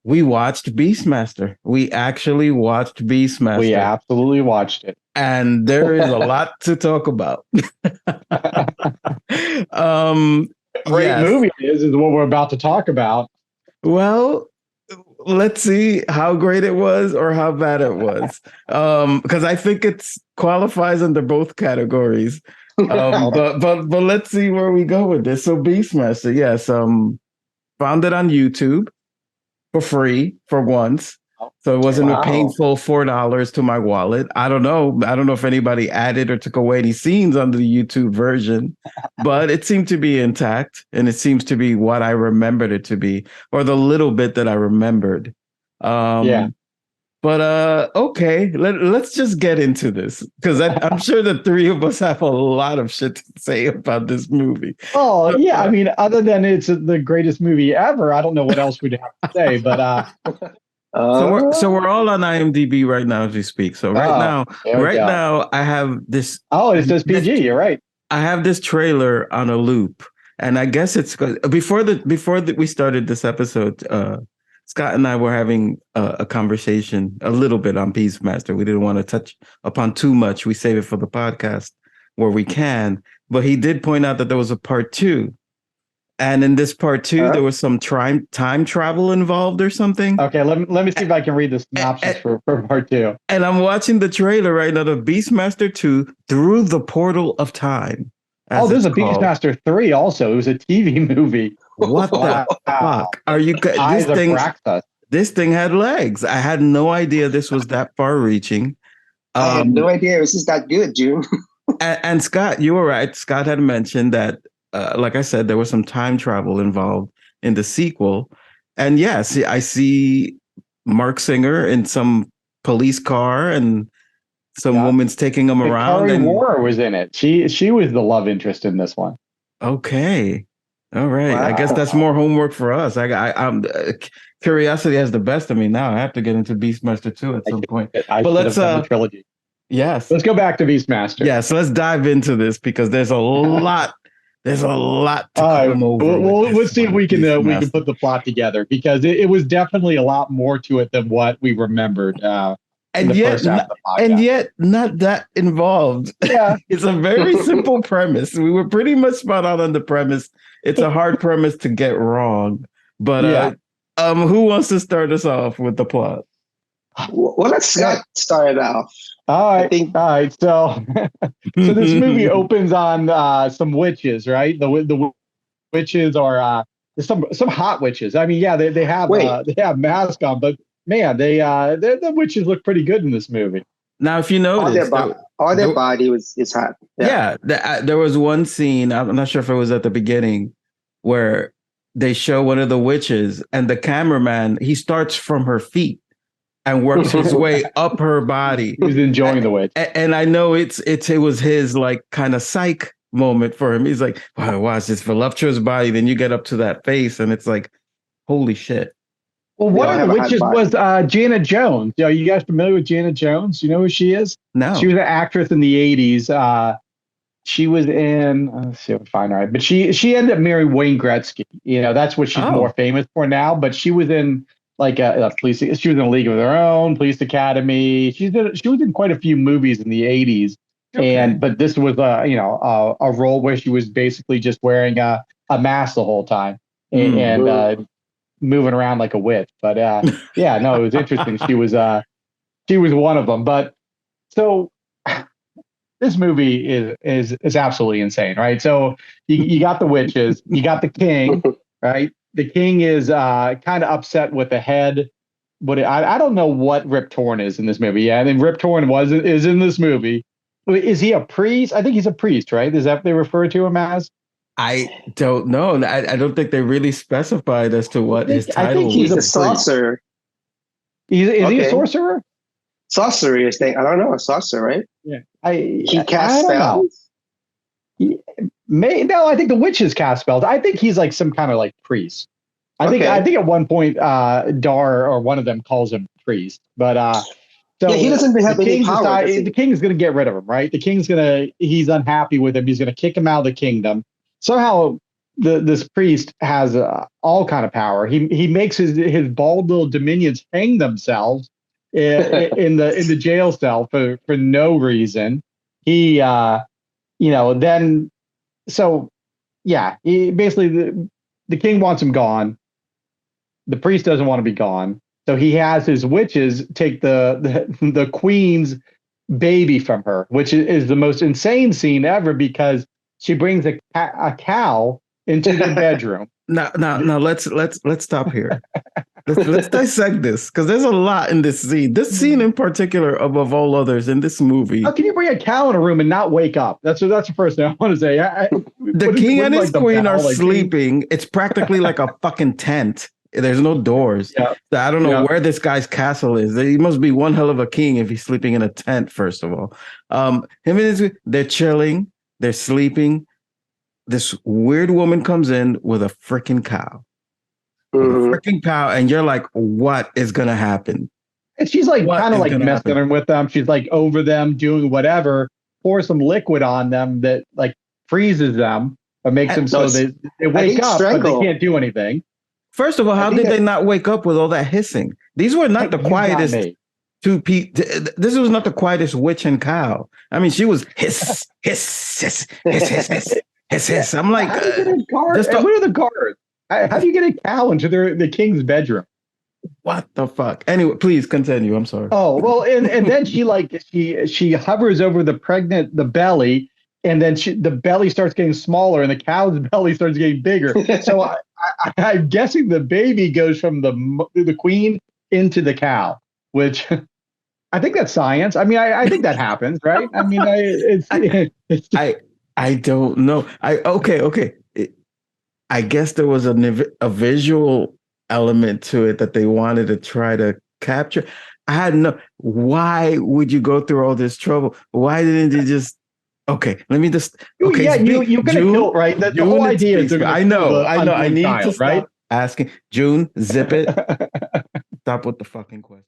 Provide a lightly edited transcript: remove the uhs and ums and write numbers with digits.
We watched Beastmaster. We actually watched Beastmaster. We absolutely watched it. And there is a lot to talk about. Great yes. movie is what we're about to talk about. Well, let's see how great it was or how bad it was. Because I think it's qualifies under both categories. But let's see where we go with this. So Beastmaster, yes, found it on YouTube for free for once. So it wasn't a painful $4 to my wallet. I don't know. I don't know if anybody added or took away any scenes on the YouTube version, but it seemed to be intact, and it seems to be what I remembered it to be, or the little bit that I remembered. Yeah. But okay, let's just get into this, because I'm sure the three of us have a lot of shit to say about this movie. Oh yeah, I mean, other than it's the greatest movie ever, I don't know what else we'd have to say. But so we're all on IMDb right now as we speak. So now I have this. Oh, it says PG. You're right. I have this trailer on a loop, and I guess it's before we started this episode. Scott and I were having a conversation a little bit on Beastmaster. We didn't want to touch upon too much. We save it for the podcast where we can. But he did point out that there was a part 2. And in this part 2, there was some time travel involved or something. Okay, let me see if I can read the synopsis for part 2. And I'm watching the trailer right now of Beastmaster 2 Through the Portal of Time. Oh, there's a Beastmaster 3 also. It was a TV movie. What the fuck? Are you this thing had legs. I had no idea this was that far reaching. I had no idea it was just that good, June. and Scott, you were right. Scott had mentioned that like I said, there was some time travel involved in the sequel. And yes, I see Mark Singer in some police car, and some woman's taking him around. Kari Moore was in it. She was the love interest in this one. Okay. All right. Wow. I guess that's more homework for us. I'm curiosity has the best of me now. I have to get into Beastmaster 2 at some point. But let's the trilogy. Yes. Let's go back to Beastmaster. Yes, let's dive into this, because there's a lot. There's a lot to come over. Well, let's see if we can put the plot together, because it was definitely a lot more to it than what we remembered. And yet not that involved. Yeah. It's a very simple premise. We were pretty much spot on the premise. It's a hard premise to get wrong. But who wants to start us off with the plot? Well, let's start it off. All right. So this movie opens on some witches, right? The witches are some hot witches. I mean, yeah, they have masks on, but man, the witches look pretty good in this movie. Now, if you notice, all their body is hot. Yeah, there was one scene, I'm not sure if it was at the beginning, where they show one of the witches, and the cameraman, he starts from her feet and works his way up her body. He's enjoying the witch. And I know it was his like kind of psych moment for him. He's like, wow, watch this voluptuous body. Then you get up to that face, and it's like, holy shit. Well, one of the witches was Janet Jones. Are you guys familiar with Janet Jones? You know who she is? No. She was an actress in the 80s. She was in, let's see if I find her right, but she ended up marrying Wayne Gretzky. You know, that's what she's more famous for now. But she was in like a police. She was in A League of Their Own, Police Academy. She was in quite a few movies in the 80s. Okay. But this was a role where she was basically just wearing a mask the whole time and moving around like a witch. But yeah, no, it was interesting. She was one of them. But so this movie is absolutely insane, right? So you got the witches, you got the king, right? The king is kind of upset with the head. But I don't know what Rip Torn is in this movie. Yeah, I mean, Rip Torn is in this movie. Is he a priest? I think he's a priest, right? Is that what they refer to him as? I don't know. I don't think they really specified as to what his title was. I think he's a sorcerer. Is he a sorcerer? Sorcerer, I don't know, a sorcerer, right? Yeah. He casts spells? No, I think the witches cast spells. I think he's like some kind of like priest. I think at one point Dar or one of them calls him priest. But so he doesn't have any power. The king is going to get rid of him, right? He's unhappy with him. He's going to kick him out of the kingdom. Somehow this priest has all kind of power. He makes his bald little dominions hang themselves in the jail cell for no reason. He then so yeah, he basically the king wants him gone. The priest doesn't want to be gone, so he has his witches take the queen's baby from her, which is the most insane scene ever because she brings a cow into the bedroom. Now, let's stop here. Let's dissect this because there's a lot in this scene. This scene in particular, above all others, in this movie. How can you bring a cow in a room and not wake up? That's the first thing I want to say. The king and his queen are sleeping. It's practically like a fucking tent. There's no doors. Yeah. I don't know where this guy's castle is. He must be one hell of a king if he's sleeping in a tent. First of all, they're chilling. They're sleeping. This weird woman comes in with a freaking cow. And you're like, what is gonna happen? And she's like kind of like messing with them. She's like over them, doing whatever, pour some liquid on them that like freezes them or makes them so they wake up, but they can't do anything. First of all, how did they not wake up with all that hissing? These were not the quietest this was not the quietest witch and cow. I mean, she was hiss, hiss, hiss, hiss, hiss, hiss, hiss, hiss. I'm like, what are the guards? How do you get a cow into the king's bedroom? What the fuck? Anyway, please continue. I'm sorry. Oh, well, and then she hovers over the belly, and then the belly starts getting smaller, and the cow's belly starts getting bigger. So I'm guessing the baby goes from the queen into the cow, which I think that's science. I mean, I think that happens, right? I mean, I don't know. Okay. I guess there was a visual element to it that they wanted to try to capture. I had no. Why would you go through all this trouble? Why didn't you just? Okay, let me just. Okay, yeah, you're gonna kill, right? The whole idea is I know. I need to stop asking. June, zip it. Stop with the fucking question.